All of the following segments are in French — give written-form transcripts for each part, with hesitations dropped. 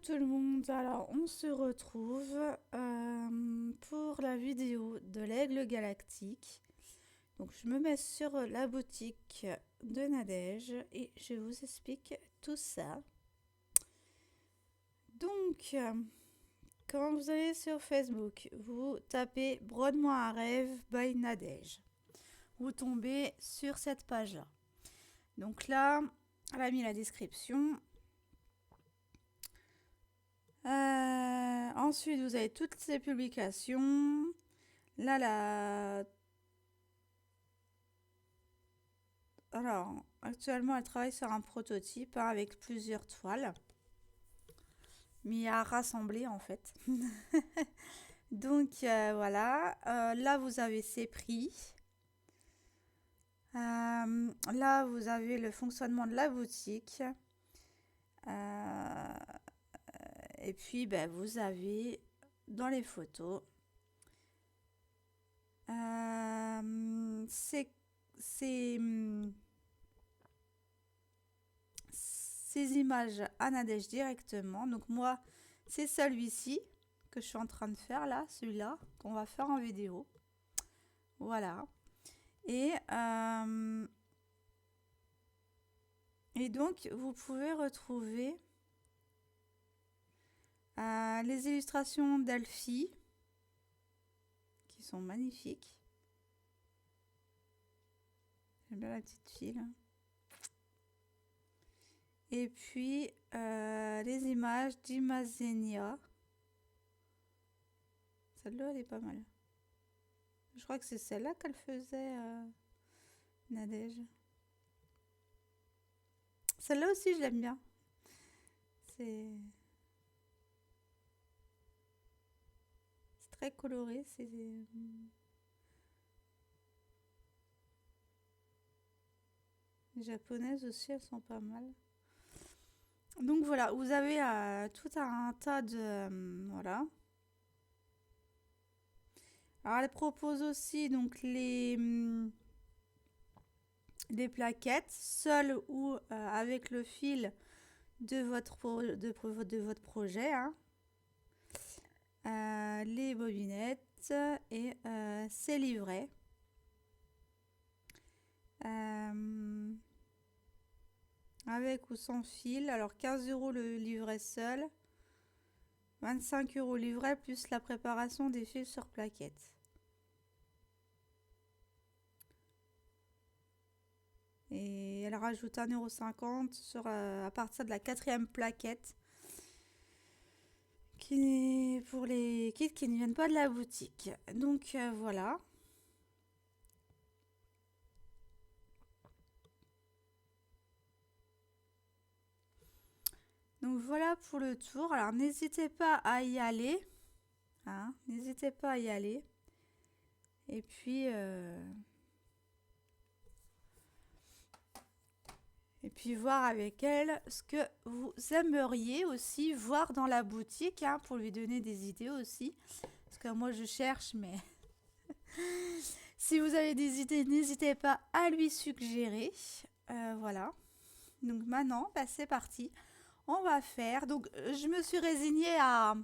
tout le monde, alors on se retrouve pour la vidéo de l'Aigle Galactique. Donc je me mets sur la boutique de Nadège et je vous explique tout ça. Donc quand vous allez sur Facebook, vous tapez Brode-moi un rêve by Nadège. Vous tombez sur cette page-là. Donc là, elle a mis la description. Ensuite, vous avez toutes ces publications. Là, alors, actuellement, elle travaille sur un prototype avec plusieurs toiles. Mais à rassembler, en fait. Donc, voilà. Là, vous avez ses prix. Là, vous avez le fonctionnement de la boutique. Et puis, ben, vous avez dans les photos ces images à Nadège directement. Donc moi, c'est celui-ci que je suis en train de faire là, celui-là, qu'on va faire en vidéo. Voilà. Et donc, vous pouvez retrouver les illustrations d'Elfie, qui sont magnifiques. J'aime bien la petite fille là. Et puis, les images d'Imazenia. Celle-là, elle est pas mal. Je crois que c'est celle-là qu'elle faisait, Nadège. Celle-là aussi, je l'aime bien. C'est très coloré. Les japonaises aussi, elles sont pas mal. Donc voilà, vous avez tout un tas de... voilà. Alors elle propose aussi donc les plaquettes, seules ou avec le fil de votre projet. Hein. Les bobinettes et ces livrets. Avec ou sans fil. Alors 15 € le livret seul. 25 € le livret plus la préparation des fils sur plaquettes. Et elle rajoute 1,50 € sur, à partir de la 4e plaquette. Pour les kits qui ne viennent pas de la boutique. Donc voilà. Donc voilà pour le tour. Alors n'hésitez pas à y aller. Hein, n'hésitez pas à y aller. Et puis... et puis voir avec elle ce que vous aimeriez aussi voir dans la boutique, hein, pour lui donner des idées aussi. Parce que moi je cherche, mais si vous avez des idées, n'hésitez pas à lui suggérer. Voilà. Donc maintenant, bah, c'est parti. On va faire. Donc je me suis résignée à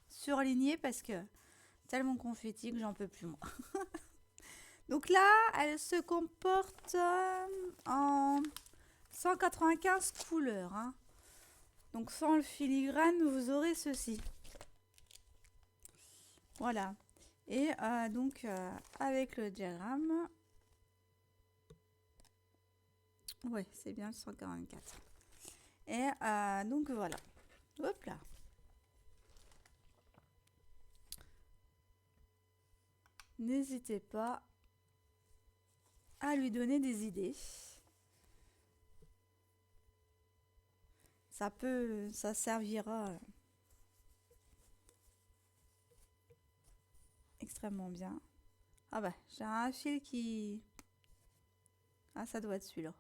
surligner parce que tellement confetti que j'en peux plus moi. Donc là, elle se comporte en 195 couleurs. Hein. Donc sans le filigrane, vous aurez ceci. Voilà. Et donc avec le diagramme. Ouais, c'est bien le 144. Et donc voilà. Hop là. N'hésitez pas à lui donner des idées. Ça servira extrêmement bien. Ah bah, j'ai un fil qui... Ah, ça doit être celui-là.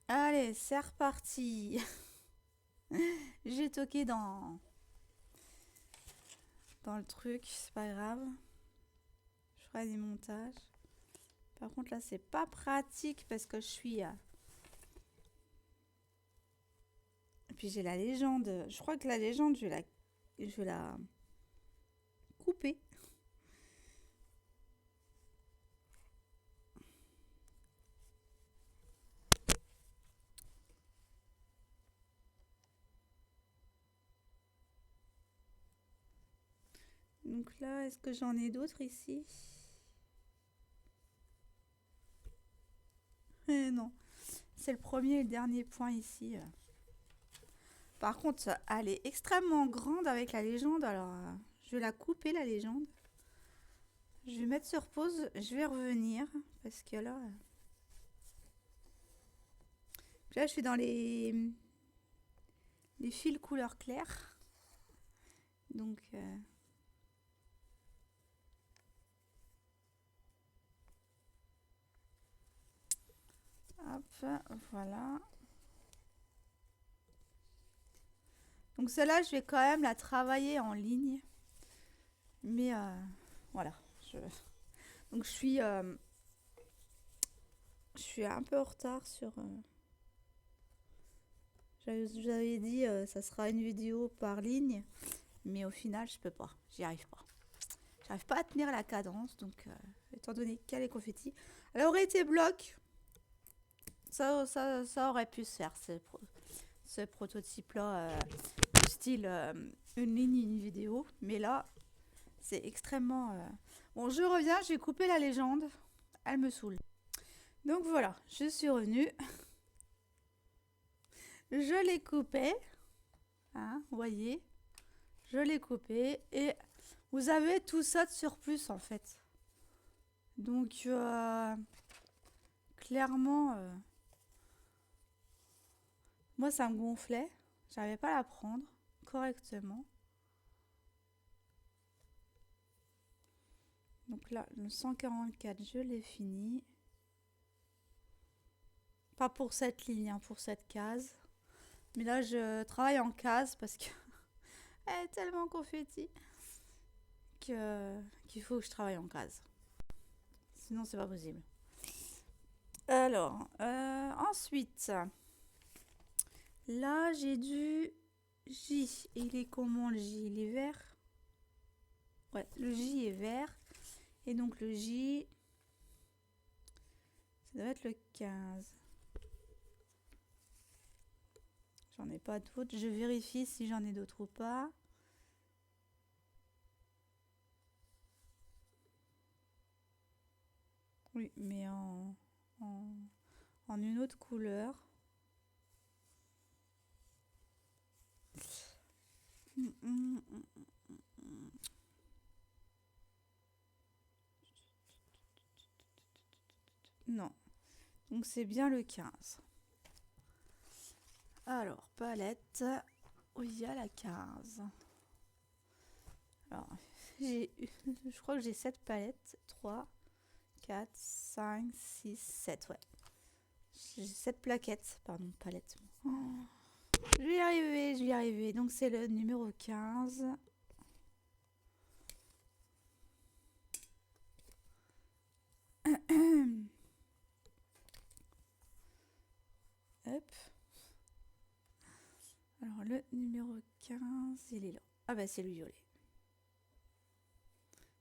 Allez, c'est reparti. J'ai toqué dans le truc, c'est pas grave. Je ferai des montages. Par contre, là, c'est pas pratique parce que je suis puis j'ai la légende. Je crois que la légende, je vais la couper. Donc là, est-ce que j'en ai d'autres ici? Non, c'est le premier et le dernier point ici. Par contre, elle est extrêmement grande avec la légende. Alors, je vais la couper, la légende. Je vais mettre sur pause. Je vais revenir. Parce que là... Là, je suis dans les fils couleur claire. Donc... hop, voilà. Donc celle-là, je vais quand même la travailler en ligne. Mais voilà. Donc je suis un peu en retard sur... J'avais dit ça sera une vidéo par ligne. Mais au final, je peux pas. J'y arrive pas. J'arrive pas à tenir la cadence. Donc étant donné qu'elle est confetti. Elle aurait été bloc. Ça aurait pu se faire. Ce prototype-là. Style une ligne, une vidéo. Mais là, c'est extrêmement... Bon, je reviens, j'ai coupé la légende. Elle me saoule. Donc voilà, je suis revenue. Je l'ai coupé. Hein, vous voyez. Je l'ai coupé. Et vous avez tout ça de surplus, en fait. Donc, clairement... moi, ça me gonflait. J'arrivais pas à la prendre correctement. Donc là, le 144, je l'ai fini. Pas pour cette ligne, hein, pour cette case. Mais là, je travaille en case parce que elle est tellement confetti qu'il faut que je travaille en case. Sinon, c'est pas possible. Alors, ensuite, là, j'ai du J. Et il est comment le J? Il est vert? Ouais, le J est vert. Et donc, le J, ça doit être le 15. J'en ai pas d'autres. Je vérifie si j'en ai d'autres ou pas. Oui, mais en une autre couleur. Non. Donc c'est bien le 15. Alors, palette. Oui, il y a la 15. Alors, je crois que j'ai 7 palettes. 3, 4, 5, 6, 7. Ouais. J'ai 7 plaquettes. Pardon, palettes. Oh, je vais y arriver, je vais y arriver. Donc c'est le numéro 15. Hop. Alors le numéro 15, il est là. Ah bah c'est le violet.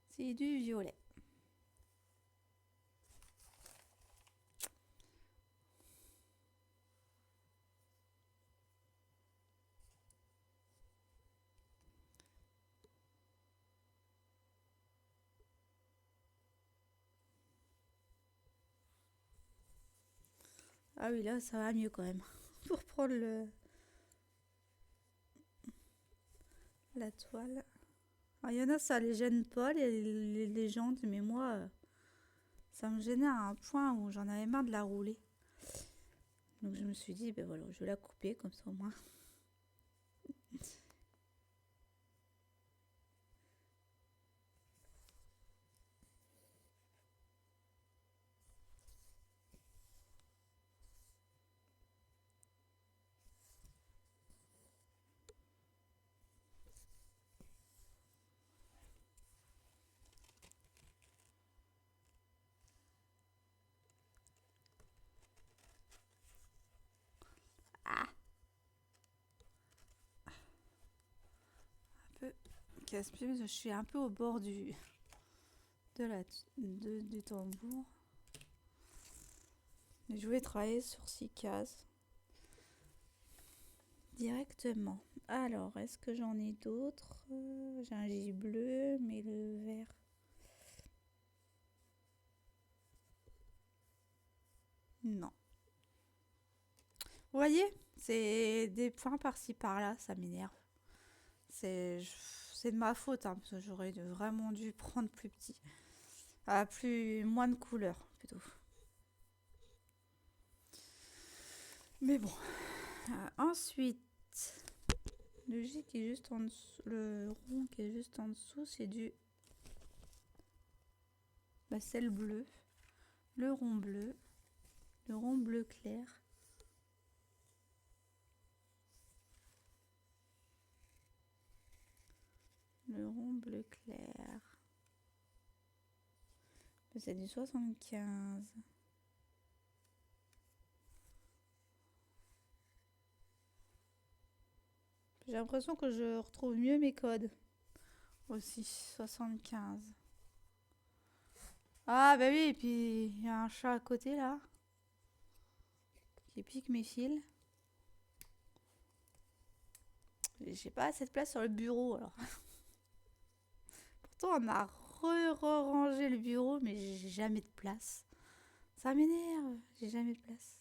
C'est du violet. Ah oui, là ça va mieux quand même. Pour prendre la toile. Il y en a, ça les gêne pas, les légendes, mais moi, ça me gênait à un point où j'en avais marre de la rouler. Donc je me suis dit, ben voilà, je vais la couper comme ça au moins. Ah, casse-pied parce que je suis un peu au bord du du tambour. Mais je voulais travailler sur 6 cases directement. Alors, est-ce que j'en ai d'autres? J'ai un J bleu, mais le vert. Non. Vous voyez, c'est des points par-ci par-là, ça m'énerve. C'est c'est de ma faute, hein, parce que j'aurais vraiment dû prendre plus petit. Ah, moins de couleurs, plutôt. Mais bon. Ensuite, le J qui est juste en dessous, le rond qui est juste en dessous, c'est du... Bah, c'est le bleu. Le rond bleu. Le rond bleu clair. Le rond bleu clair. C'est du 75. J'ai l'impression que je retrouve mieux mes codes. Aussi, 75. Ah bah oui, et puis il y a un chat à côté là. Qui pique mes fils. J'ai pas assez de place sur le bureau alors. Pourtant on a rangé le bureau mais j'ai jamais de place. Ça m'énerve, j'ai jamais de place.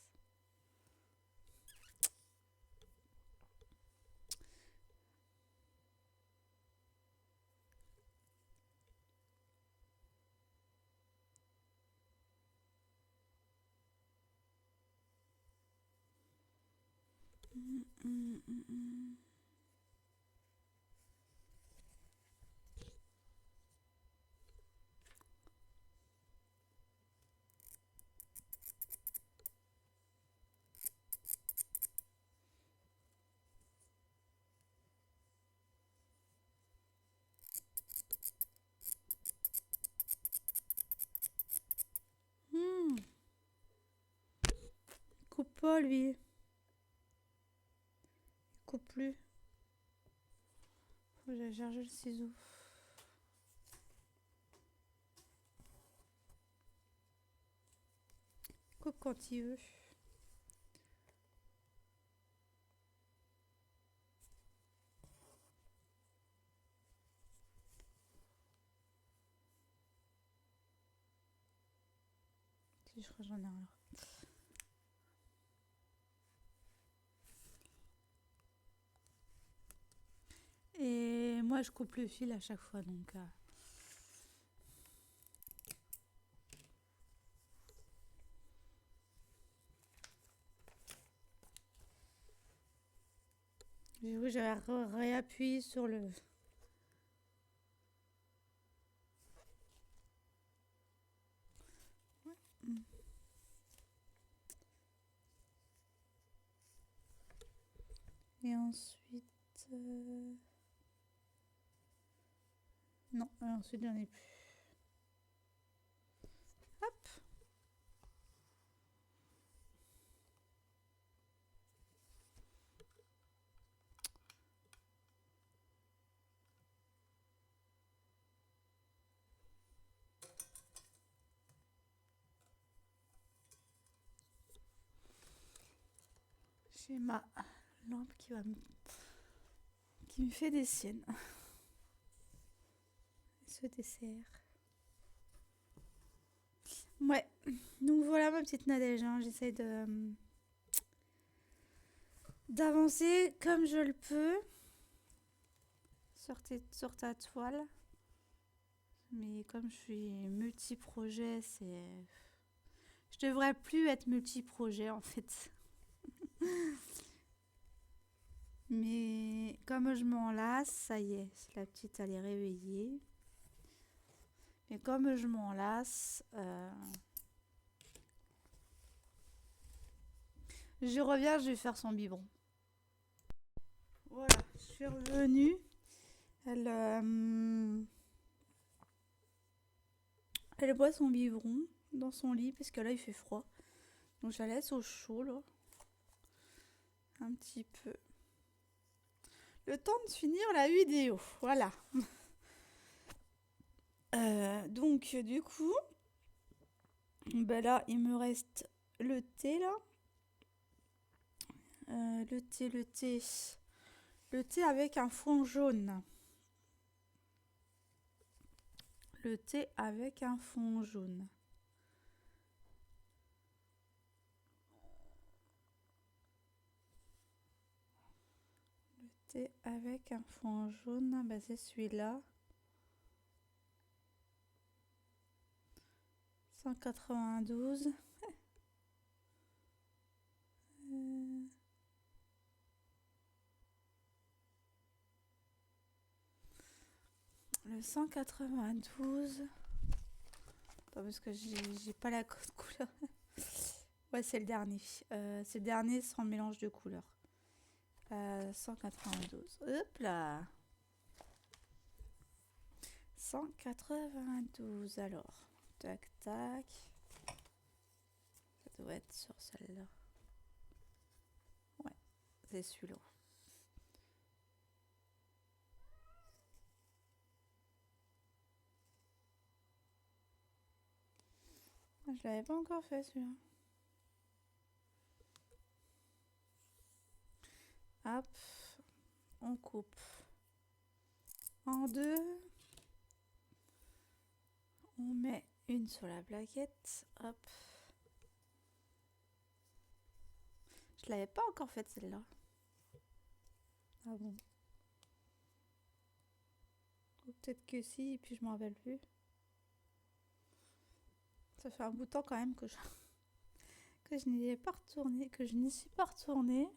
Hmm. Coupe pas lui. Coupe plus. Faut que j'aille chercher le ciseau. Coupe quand il veut. Si je crois que j'en ai un là. Et moi je coupe le fil à chaque fois donc... J'avais réappuyé sur le... Et ensuite... Non, ensuite j'en ai plus. Hop. J'ai ma lampe qui me fait des siennes. Ce dessert. Ouais, donc voilà ma petite Nadège, hein. J'essaie d'avancer comme je le peux sur ta toile. Mais comme je suis multi-projet, je devrais plus être multi-projet en fait. Mais comme je m'en lasse, ça y est, la petite elle est réveillée. Mais comme je m'en lasse, je reviens, je vais faire son biberon. Voilà, je suis revenue. Elle boit son biberon dans son lit parce que là il fait froid. Donc je la laisse au chaud là. Un petit peu. Le temps de finir la vidéo. Voilà. Donc, du coup, ben là, il me reste le thé, là. Le thé, le thé. Le thé avec un fond jaune. Le thé avec un fond jaune. Le thé avec un fond jaune, ben c'est celui-là. 192. Le 192. Attends, parce que j'ai pas la code couleur. Ouais, c'est le dernier. C'est le dernier sans mélange de couleurs. 192. Hop là. 192 alors. Tac, tac. Ça doit être sur celle-là. Ouais, c'est celui-là. Je l'avais pas encore fait celui-là. Hop, on coupe en deux. On met une sur la plaquette. Hop. Je l'avais pas encore faite celle-là. Ah bon. Ou peut-être que si, et puis je m'en rappelle plus. Ça fait un bout de temps quand même que je n'y ai pas retourné, que je n'y suis pas retournée.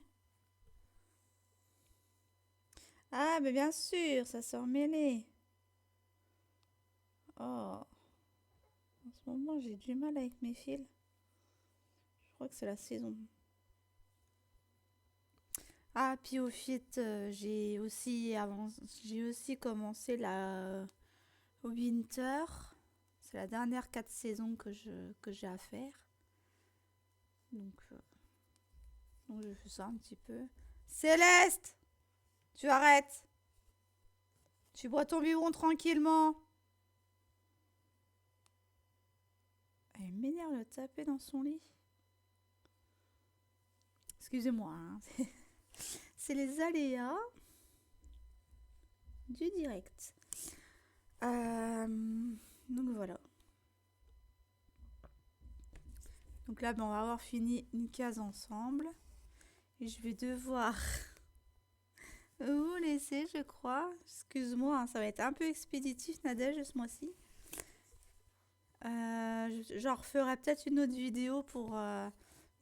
Ah, mais bien sûr, ça s'est emmêlé. Oh. En ce moment, j'ai du mal avec mes fils. Je crois que c'est la saison. Ah, puis au fait, j'ai aussi commencé la Winter. C'est la dernière 4 saisons que j'ai à faire. Donc je fais ça un petit peu. Céleste! Tu arrêtes! Tu bois ton biberon tranquillement. Elle m'énerve de taper dans son lit. Excusez-moi, hein. C'est les aléas du direct. Donc voilà. Donc là, on va avoir fini une case ensemble. Et je vais devoir vous laisser, je crois. Excuse-moi, hein, ça va être un peu expéditif, Nadège, ce mois-ci. J'en referai peut-être une autre vidéo pour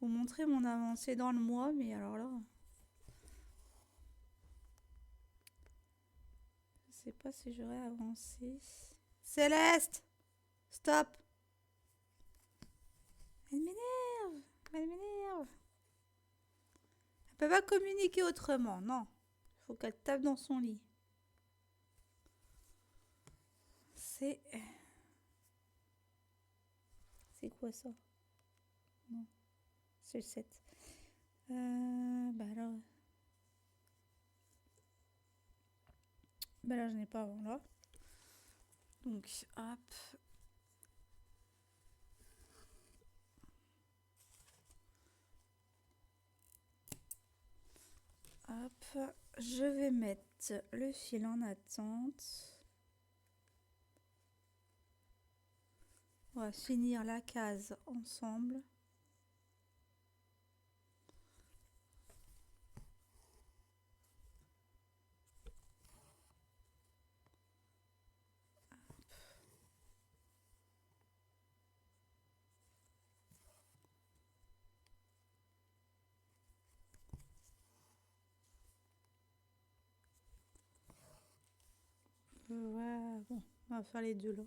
vous montrer mon avancée dans le mois. Mais alors là, je sais pas si j'aurais avancé. Céleste! Stop! Elle m'énerve! Elle m'énerve! Elle peut pas communiquer autrement, non. Il faut qu'elle tape dans son lit. C'est quoi ça? Non, c'est le 7. Bah alors... Bah là, je n'ai pas avant là. Donc, hop. Hop. Je vais mettre le fil en attente. On va finir la case ensemble. Ouais, bon, on va faire les deux là.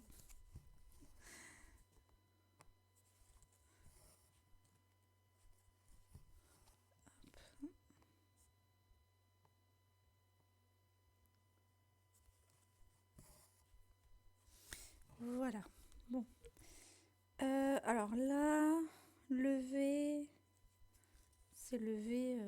Voilà. Bon. Alors là, lever. C'est lever.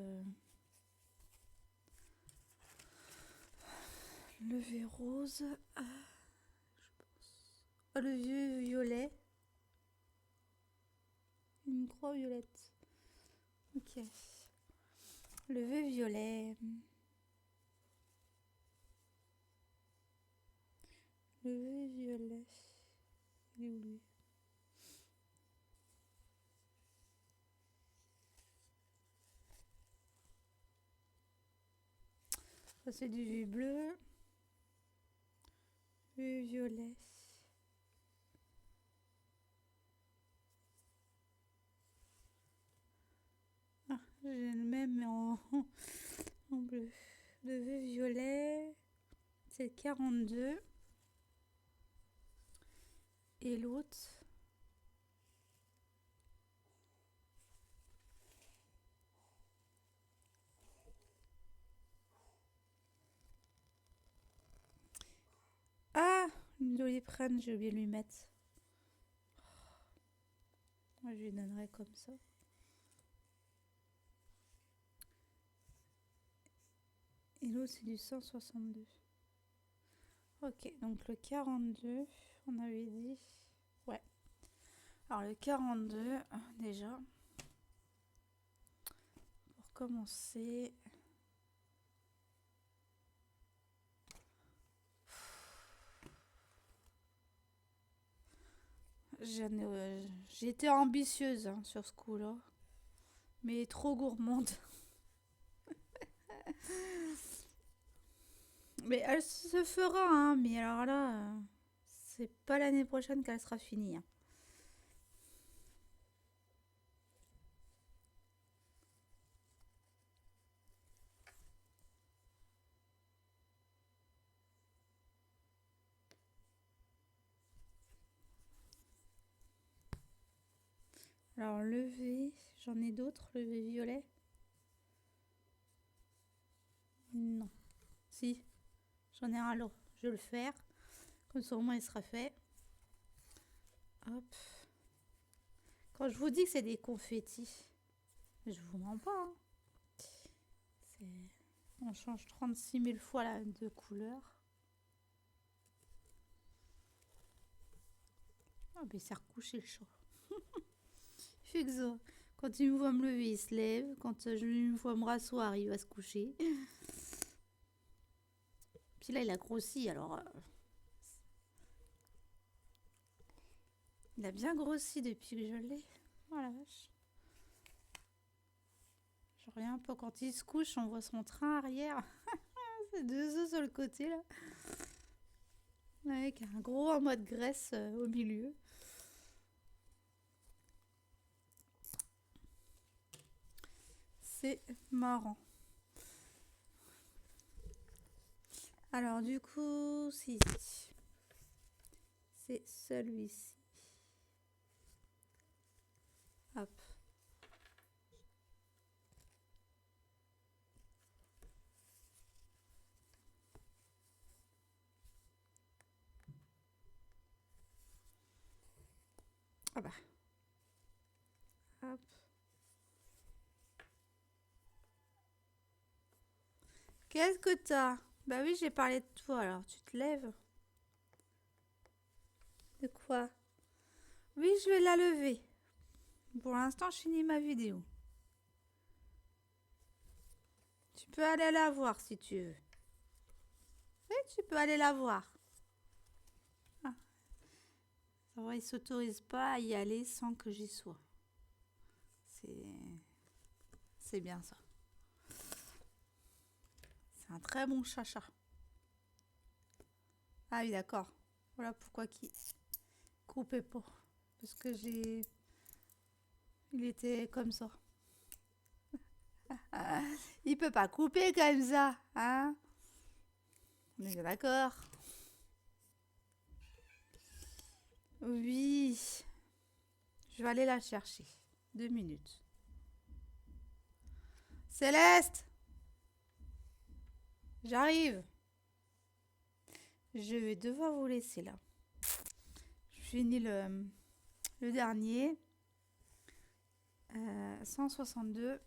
Lever rose. Je pense. Oh, le vieux violet. Une croix violette. Ok. Le vieux violet. Le vieux violet. Il est où lui? Ça c'est du vieux bleu. Vieux violet. Ah, j'ai le même mais en bleu. Le vieux violet. C'est le 42. Et l'autre. Ah, une doliprane, j'ai oublié de lui mettre. Moi, je lui donnerai comme ça. Et l'autre, c'est du 162. Ok, donc le 42, on avait dit. Ouais. Alors le 42, déjà. Pour commencer. J'ai été ambitieuse hein, sur ce coup-là. Mais trop gourmande. Mais elle se fera, hein. Mais alors là, c'est pas l'année prochaine qu'elle sera finie. Hein. Alors, levé, j'en ai d'autres, levé violet. Non. Si, j'en ai un là. Je vais le faire. Comme ça, au moins, il sera fait. Hop. Quand je vous dis que c'est des confettis, je vous mens pas. Hein. On change 36 000 fois de couleur. Ah, mais c'est recouché le chat. Il fait que ça. Quand il me voit me lever, il se lève. Quand je me vois me rasseoir, il va se coucher. Puis là, il a grossi, alors... il a bien grossi depuis que je l'ai. Oh la vache. Je reviens un peu quand il se couche, on voit son train arrière. C'est deux os sur le côté, là. Avec un gros en mode graisse au milieu. C'est marrant. Alors du coup, si. C'est celui-ci. Hop. Ah bah. Hop. Qu'est-ce que t'as? Bah oui, j'ai parlé de toi, alors tu te lèves. De quoi? Oui, je vais la lever. Pour l'instant, je finis ma vidéo. Tu peux aller la voir si tu veux. Oui, tu peux aller la voir. Ah. Ça va, il s'autorise pas à y aller sans que j'y sois. C'est bien ça. C'est un très bon chacha. Ah oui, d'accord. Voilà pourquoi qui coupait pas. Parce que j'ai... il était comme ça. Il peut pas couper comme ça, hein? On est d'accord. Oui. Je vais aller la chercher. 2 minutes. Céleste! J'arrive. Je vais devoir vous laisser là. Je finis le dernier. 162.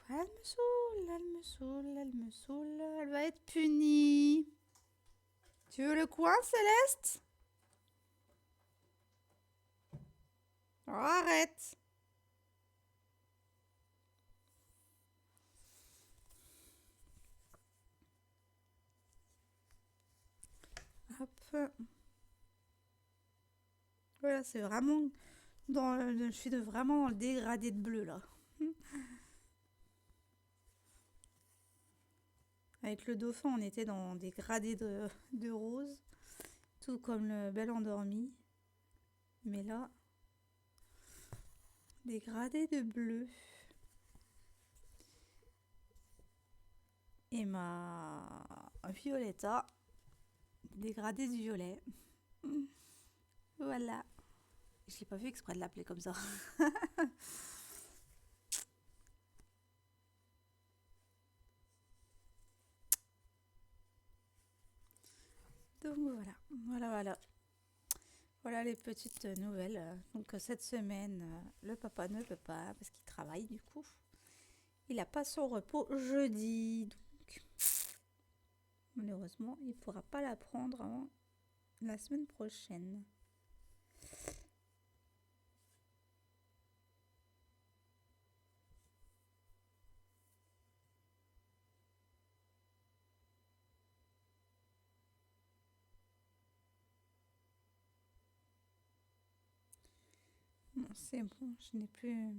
Elle me saoule, elle me elle me saoule, elle va être punie. Tu veux le coin, Céleste? Oh, arrête. Hop. Voilà, c'est vraiment je suis vraiment dans le dégradé de bleu là. Avec le dauphin, on était dans des gradés de rose, tout comme le bel endormi. Mais là, des gradés de bleu. Et ma Violetta, dégradé de violet. Voilà. Je l'ai pas vu exprès de l'appeler comme ça. Donc voilà, voilà. Voilà les petites nouvelles. Donc cette semaine, le papa ne peut pas parce qu'il travaille du coup. Il n'a pas son repos jeudi. Donc malheureusement, il ne pourra pas la prendre avant la semaine prochaine. Bon, c'est bon, je n'ai plus...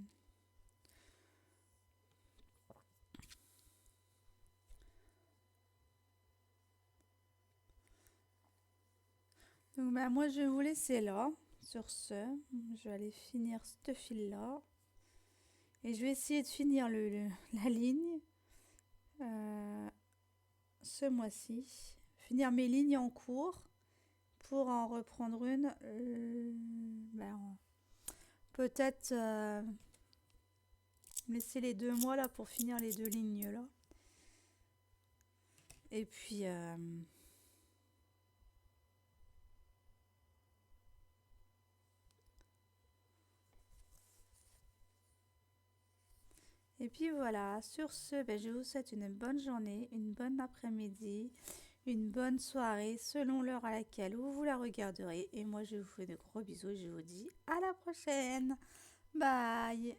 Donc bah, moi je vais vous laisser là. Sur ce, je vais aller finir ce fil-là. Et je vais essayer de finir la ligne ce mois-ci. Finir mes lignes en cours pour en reprendre une. Peut-être laisser les 2 mois là pour finir les 2 lignes là. Et puis... Et puis voilà, sur ce, je vous souhaite une bonne journée, une bonne après-midi, une bonne soirée selon l'heure à laquelle vous la regarderez. Et moi, je vous fais de gros bisous et je vous dis à la prochaine. Bye!